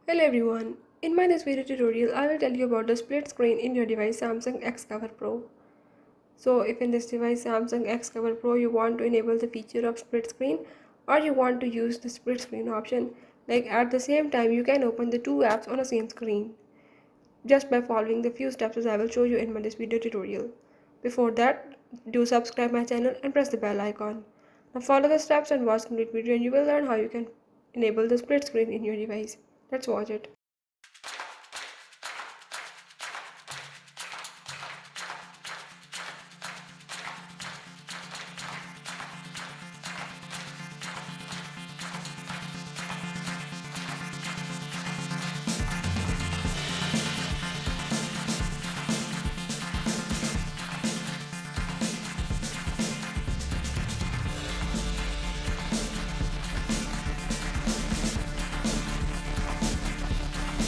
Hello everyone, in my this video tutorial I will tell you about the split screen in your device Samsung Xcover Pro. So if in this device Samsung Xcover Pro you want to enable the feature of split screen or you want to use the split screen option, like at the same time you can open the two apps on the same screen just by following the few steps as I will show you in my this video tutorial. Before that, do subscribe my channel and press the bell icon. Now follow the steps and watch complete video and you will learn how you can enable the split screen in your device. Let's watch it.